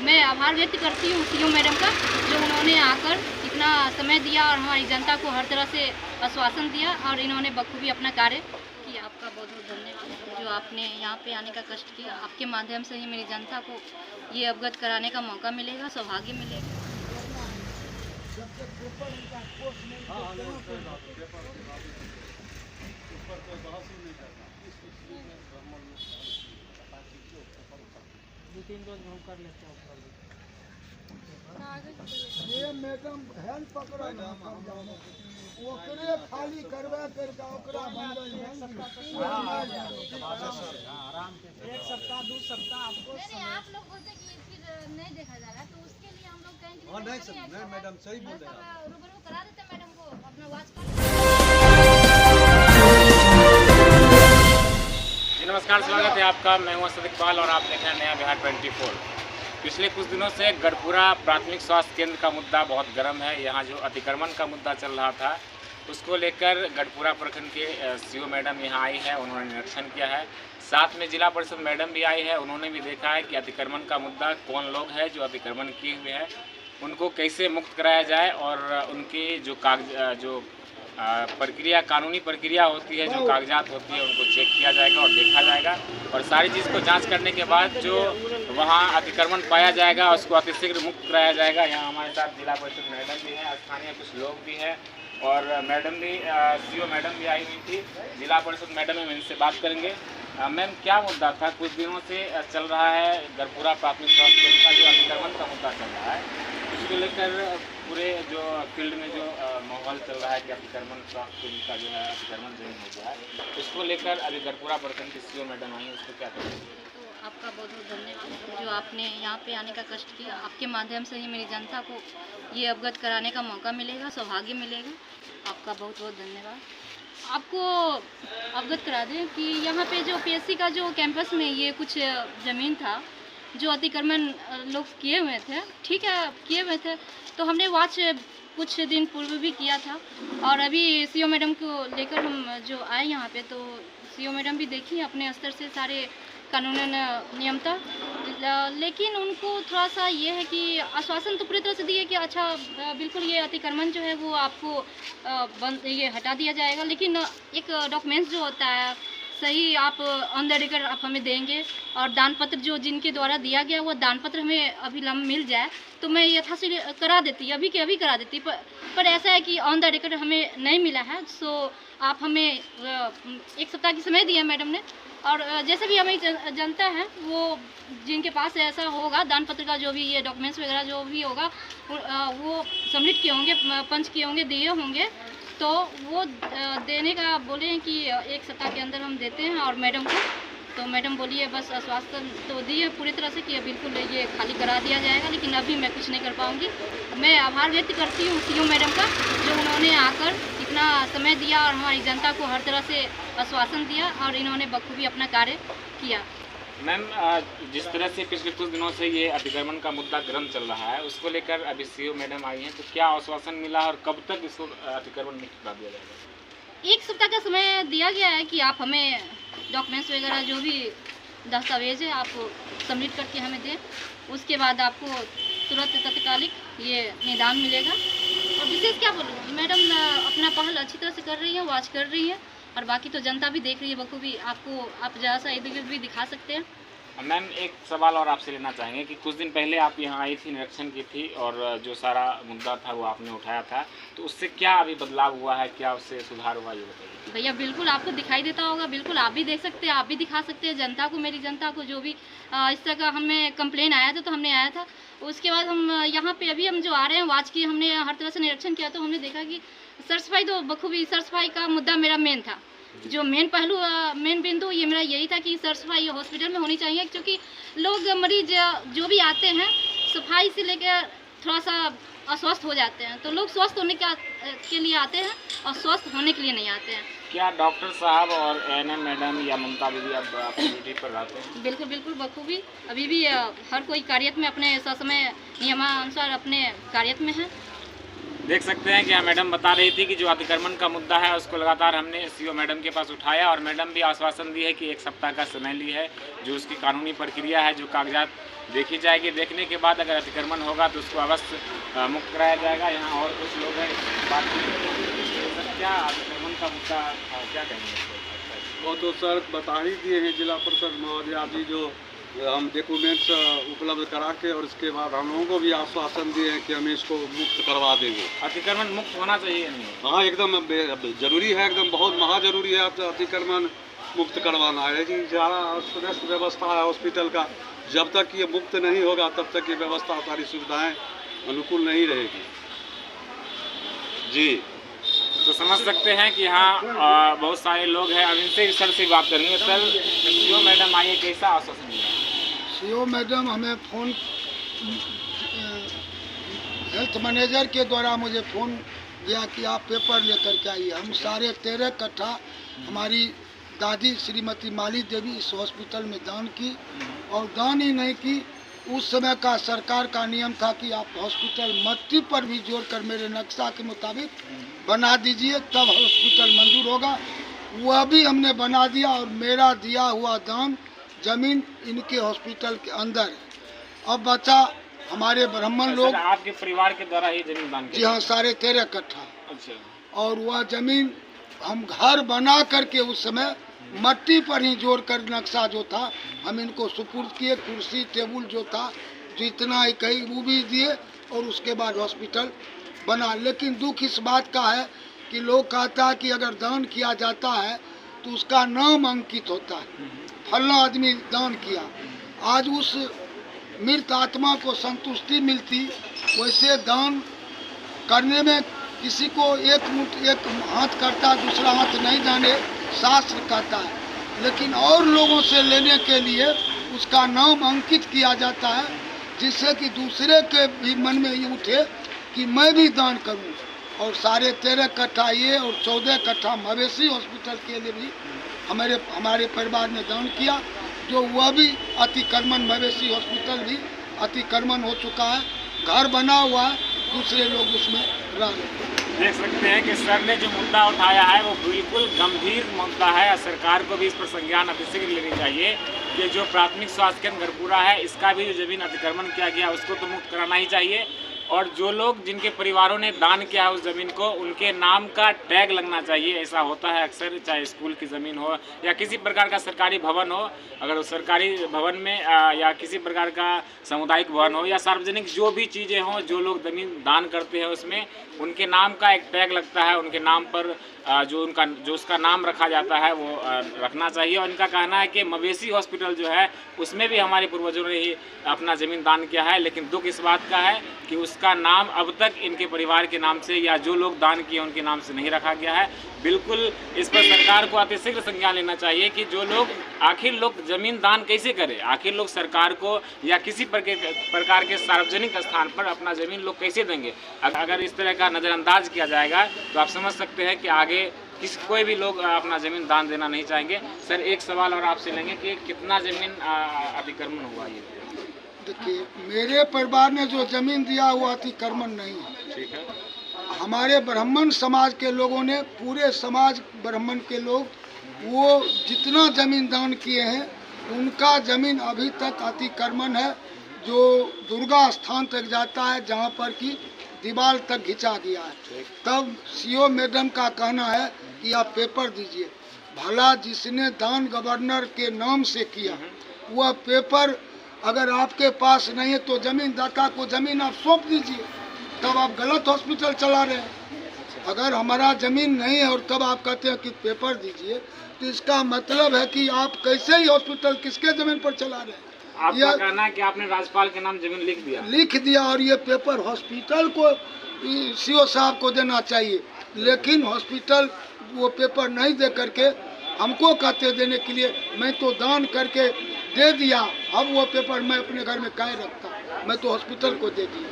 मैं आभार व्यक्त करती हूँ सीओ मैडम का, जो उन्होंने आकर इतना समय दिया और हमारी जनता को हर तरह से आश्वासन दिया और इन्होंने बखूबी अपना कार्य किया। आपका बहुत बहुत धन्यवाद जो आपने यहाँ पे आने का कष्ट किया। आपके माध्यम से ही मेरी जनता को ये अवगत कराने का मौका मिलेगा, सौभाग्य मिलेगा। ये मैडम हेल्प पकड़ा ओकरे खाली करवा करके ओकरा बंदल एक सप्ताह 2 सप्ताह आपको नहीं, आप लोग बोलते कि फिर नहीं देखा जा रहा, तो उसके लिए हम लोग कहेंगे नहीं मैडम सही बोल रहे हैं। रूबरू करा देते मैडम को अपना वॉच का। जी नमस्कार, स्वागत है आपका। मैं हूं असद इकबाल और आप देख रहे हैं नया बिहार 24। पिछले कुछ दिनों से गढ़पुरा प्राथमिक स्वास्थ्य केंद्र का मुद्दा बहुत गर्म है। यहाँ जो अतिक्रमण का मुद्दा चल रहा था उसको लेकर गढ़पुरा प्रखंड के सीओ मैडम यहाँ आई है, उन्होंने निरीक्षण किया है। साथ में जिला परिषद मैडम भी आई है, उन्होंने भी देखा है कि अतिक्रमण का मुद्दा कौन लोग हैं जो अतिक्रमण किए हुए हैं, उनको कैसे मुक्त कराया जाए और उनकी जो प्रक्रिया कानूनी प्रक्रिया होती है, जो कागजात होती है, उनको चेक किया जाएगा और देखा जाएगा और सारी चीज़ को जांच करने के बाद जो वहाँ अतिक्रमण पाया जाएगा उसको अतिशीघ्र मुक्त कराया जाएगा। यहाँ हमारे साथ जिला परिषद मैडम भी हैं, स्थानीय कुछ लोग भी हैं और मैडम भी सीओ मैडम भी आई हुई थी। जिला परिषद मैडम हम इनसे बात करेंगे। मैम, क्या मुद्दा था? कुछ दिनों से चल रहा है गढ़पुरा प्राथमिक स्वास्थ्य केंद्र का जो अतिक्रमण का मुद्दा चल रहा है, उसको लेकर पूरे जो फील्ड में जो माहौल चल रहा है कि अतिक्रमण स्वास्थ्य केंद्र का जो है अतिक्रमण जमीन हो गया है, उसको लेकर अभी गढ़पुरा प्रखंड की सीओ मैडम आई है, उसको क्या करेंगे? तो आपका बहुत बहुत धन्यवाद जो आपने यहाँ पे आने का कष्ट किया। आपके माध्यम से ही मेरी जनता को ये अवगत कराने का मौका मिलेगा, सौभाग्य मिलेगा। आपका बहुत बहुत धन्यवाद। आपको अवगत करा दें कि यहाँ पे जो पीएससी का जो कैंपस में ये कुछ ज़मीन था जो अतिक्रमण लोग किए हुए थे, ठीक है, किए हुए थे, तो हमने वॉच कुछ दिन पूर्व भी किया था और अभी सीओ मैडम को लेकर हम जो आए यहाँ पे, तो सीओ मैडम भी देखी अपने स्तर से सारे कानूनन नियमता, लेकिन उनको थोड़ा सा ये है कि आश्वासन तो पूरी तरह से दिए कि अच्छा बिल्कुल ये अतिक्रमण जो है वो आपको ये हटा दिया जाएगा, लेकिन एक डॉक्यूमेंट्स जो होता है सही आप ऑन द रिकॉर्ड आप हमें देंगे और दान पत्र जो जिनके द्वारा दिया गया वो दान पत्र हमें अभिलंब मिल जाए तो मैं यथाशीघ्र करा देती, अभी के अभी करा देती, पर ऐसा है कि ऑन द रिकॉर्ड हमें नहीं मिला है। सो आप हमें 1 सप्ताह की समय दिया मैडम ने और जैसे भी हमें जनता है वो जिनके पास ऐसा होगा दान पत्र का जो भी ये डॉक्यूमेंट्स वगैरह जो भी होगा वो सबमिट किए होंगे, पंच किए होंगे, दिए होंगे, तो वो देने का बोले हैं कि 1 सप्ताह के अंदर हम देते हैं। और मैडम को तो मैडम बोली है बस आश्वासन तो दी है पूरी तरह से कि बिल्कुल ये खाली करा दिया जाएगा, लेकिन अभी मैं कुछ नहीं कर पाऊँगी। मैं आभार व्यक्त करती हूँ सीओ मैडम का, जो उन्होंने आकर इतना समय दिया और हमारी जनता को हर तरह से आश्वासन दिया और इन्होंने बखूबी अपना कार्य किया। मैम, जिस तरह से पिछले कुछ दिनों से ये अतिक्रमण का मुद्दा गर्म चल रहा है, उसको लेकर अभी सीओ मैडम आई हैं, तो क्या आश्वासन मिला और कब तक इसको अतिक्रमण मुक्त करा दिया जाएगा? 1 सप्ताह का समय दिया गया है कि आप हमें डॉक्यूमेंट्स वगैरह जो भी दस्तावेज है आप सबमिट करके हमें दें, उसके बाद आपको तुरंत तत्कालिक ये निदान मिलेगा। और विशेष क्या बोलूँ, मैडम अपना पहल अच्छी तरह से कर रही हैं, वॉच कर रही हैं और बाकी तो जनता भी देख रही है बखूबी। आपको आप ज़रा सा इधर भी दिखा सकते हैं। मैम, एक सवाल और आपसे लेना चाहेंगे कि कुछ दिन पहले आप यहाँ आई थी, निरीक्षण की थी और जो सारा मुद्दा था वो आपने उठाया था, तो उससे क्या अभी बदलाव हुआ है, क्या उससे सुधार हुआ, ये बताइए। भैया बिल्कुल आपको दिखाई देता होगा, बिल्कुल आप भी देख सकते हैं, आप भी दिखा सकते हैं जनता को, मेरी जनता को जो भी इस तरह का हमें कंप्लेन आया था तो हमने आया था। उसके बाद हम यहाँ पे अभी हम जो आ रहे हैं वॉच की हमने हर तरह से निरीक्षण किया तो हमने देखा कि सर सफाई तो बखूबी, सर सफाई का मुद्दा मेरा मेन था, जो मेन पहलू मेन बिंदु ये मेरा यही था कि सर सफाई हॉस्पिटल में होनी चाहिए, क्योंकि लोग मरीज जो भी आते हैं सफाई से लेकर थोड़ा सा अस्वस्थ हो जाते हैं, तो लोग स्वस्थ होने के लिए आते हैं और स्वस्थ होने के लिए नहीं आते हैं। क्या डॉक्टर साहब और एएनएम मैडम या ममता दीदी अब अपनी ड्यूटी पर रहते हैं? बिल्कुल बिल्कुल बखूबी, अभी भी हर कोई कार्यरत में अपने ससमय नियमानुसार अपने कार्यरत में है। देख सकते हैं कि यहाँ मैडम बता रही थी कि जो अतिक्रमण का मुद्दा है उसको लगातार हमने सीओ मैडम के पास उठाया और मैडम भी आश्वासन दी है कि 1 सप्ताह का समय ली है। जो उसकी कानूनी प्रक्रिया है, जो कागजात देखी जाएगी, देखने के बाद अगर अतिक्रमण होगा तो उसको अवश्य मुक्त कराया जाएगा। यहाँ और कुछ लोग हैं, बात क्या अतिक्रमण का मुद्दा क्या कहेंगे? वो तो सर बता ही दिए हैं जिला परिषद महोदया जी, जो हम डॉक्यूमेंट्स उपलब्ध करा के और इसके बाद हम लोगों को भी आश्वासन दिए हैं कि हम इसको मुक्त करवा देंगे। अतिक्रमण मुक्त होना चाहिए नहीं? हाँ, एकदम जरूरी है, एकदम बहुत महा जरूरी है अतिक्रमण मुक्त करवाना है। लेकिन ज़्यादा सुदृढ़ व्यवस्था है हॉस्पिटल का, जब तक ये मुक्त नहीं होगा तब तक ये व्यवस्था, सारी सुविधाएं अनुकूल नहीं रहेगी जी। तो समझ सकते हैं कि यहाँ बहुत सारे लोग हैं। अब इनसे सर से बात करेंगे। सर, सीओ मैडम आइए, कैसा आश्वासन दिया? सीओ मैडम हमें फ़ोन हेल्थ मैनेजर के द्वारा मुझे फ़ोन दिया कि आप पेपर लेकर के आइए। हम सारे 13 कट्ठा हमारी दादी श्रीमती माली देवी इस हॉस्पिटल में दान की, और दान ही नहीं की, उस समय का सरकार का नियम था कि आप हॉस्पिटल मट्टी पर भी जोड़कर मेरे नक्शा के मुताबिक बना दीजिए, तब हॉस्पिटल मंजूर होगा। वह भी हमने बना दिया और मेरा दिया हुआ दान जमीन इनके हॉस्पिटल के अंदर है। अब बचा हमारे ब्राह्मण लोग, आपके परिवार के द्वारा ही जमीन दान की? जी हाँ, सारे 13 कट्ठा। अच्छा। और वह जमीन हम घर बना करके उस समय मट्टी पर ही जोड़कर नक्शा जो था हम इनको सुपुर्द किए। कुर्सी टेबुल जो था जितना ही कही वो भी दिए और उसके बाद हॉस्पिटल बना। लेकिन दुख इस बात का है कि लोग कहता है कि अगर दान किया जाता है तो उसका नाम अंकित होता है, फलना आदमी दान किया। आज उस मृत आत्मा को संतुष्टि मिलती, वैसे दान करने में किसी को एक हाथ करता दूसरा हाथ नहीं जाने, शास्त्र कहता है। लेकिन और लोगों से लेने के लिए उसका नाम अंकित किया जाता है, जिससे कि दूसरे के भी मन में ये उठे कि मैं भी दान करूं। और सारे 13 कट्ठा ये और 14 कट्ठा मवेशी हॉस्पिटल के लिए भी हमारे परिवार ने दान किया, जो वह भी अतिक्रमण, मवेशी हॉस्पिटल भी अतिक्रमण हो चुका है, घर बना हुआ है, दूसरे लोग उसमें रह रहे हैं। देख सकते हैं कि सर ने जो मुद्दा उठाया है वो बिल्कुल गंभीर मुद्दा है। सरकार को भी इस पर संज्ञान अतिशीघ्र लेनी चाहिए कि जो प्राथमिक स्वास्थ्य केंद्र गढ़पुरा है, इसका भी जो जमीन अतिक्रमण किया गया उसको तो मुक्त कराना ही चाहिए। और जो लोग जिनके परिवारों ने दान किया है उस ज़मीन को, उनके नाम का टैग लगना चाहिए। ऐसा होता है अक्सर, चाहे स्कूल की ज़मीन हो या किसी प्रकार का सरकारी भवन हो, अगर उस सरकारी भवन में या किसी प्रकार का सामुदायिक भवन हो या सार्वजनिक जो भी चीज़ें हों, जो लोग ज़मीन दान करते हैं उसमें उनके नाम का एक टैग लगता है। उनके नाम पर जो उसका नाम रखा जाता है वो रखना चाहिए। और इनका कहना है कि मवेशी हॉस्पिटल जो है उसमें भी हमारे पूर्वजों ने ही अपना ज़मीन दान किया है, लेकिन दुख इस बात का है कि उसका नाम अब तक इनके परिवार के नाम से या जो लोग दान किए उनके नाम से नहीं रखा गया है। बिल्कुल इस पर सरकार को अतिशीघ्र संज्ञान लेना चाहिए कि जो लोग, आखिर लोग ज़मीन दान कैसे करें, आखिर लोग सरकार को या किसी प्रकार के सार्वजनिक स्थान पर अपना ज़मीन लोग कैसे देंगे। अगर इस तरह का नज़रअंदाज किया जाएगा तो आप समझ सकते हैं कि आगे कोई भी लोग अपना ज़मीन दान देना नहीं चाहेंगे। सर, एक सवाल और आपसे लेंगे कि कितना ज़मीन अतिक्रमण हुआ ये? देखिए, मेरे परिवार ने जो जमीन दिया वो अतिक्रमण नहीं है। ठीक है। हमारे ब्राह्मण समाज के लोगों ने, पूरे समाज ब्राह्मण के लोग, वो जितना जमीन दान किए हैं उनका जमीन अभी तक अतिक्रमण है, जो दुर्गा स्थान तक जाता है, जहाँ पर कि दीवार तक खिंचा गया है। तब सीओ मैडम का कहना है कि आप पेपर दीजिए। भला जिसने दान गवर्नर के नाम से किया, वह पेपर अगर आपके पास नहीं है तो जमीनदाता को जमीन आप सौंप दीजिए, तब आप गलत हॉस्पिटल चला रहे हैं। अगर हमारा जमीन नहीं है और तब आप कहते हैं कि पेपर दीजिए, तो इसका मतलब है कि आप कैसे ही हॉस्पिटल किसके जमीन पर चला रहे हैं। आपका कहना है कि आपने राज्यपाल के नाम जमीन लिख दिया और ये पेपर हॉस्पिटल को, सीओ साहब को देना चाहिए, लेकिन हॉस्पिटल वो पेपर नहीं दे करके हमको कहते देने के लिए। मैं तो दान करके दे दिया, अब वो पेपर मैं अपने घर में काहे रखता, मैं तो हॉस्पिटल को दे दिया।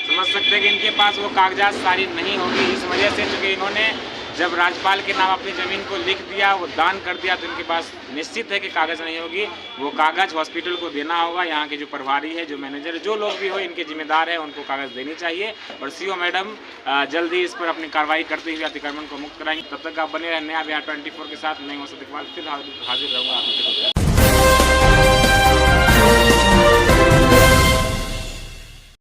समझ सकते हैं कि इनके पास वो कागजात सारी नहीं होगी, इस वजह से चूँकि इन्होंने जब राज्यपाल के नाम अपनी ज़मीन को लिख दिया, वो दान कर दिया, तो इनके पास निश्चित है कि कागज़ नहीं होगी। वो कागज़ हॉस्पिटल को देना होगा। यहाँ के जो प्रभारी है, जो मैनेजर, जो लोग भी हो, इनके जिम्मेदार है, उनको कागज़ देनी चाहिए। और सीओ मैडम जल्द ही इस पर अपनी कार्रवाई करते हुए अतिक्रमण को मुक्त कराएंगे। तब तक आप बने रहें नया बिहार 24 के साथ। मैं हूं सदीक इकबाल, फिर हाजिर रहूँगा आप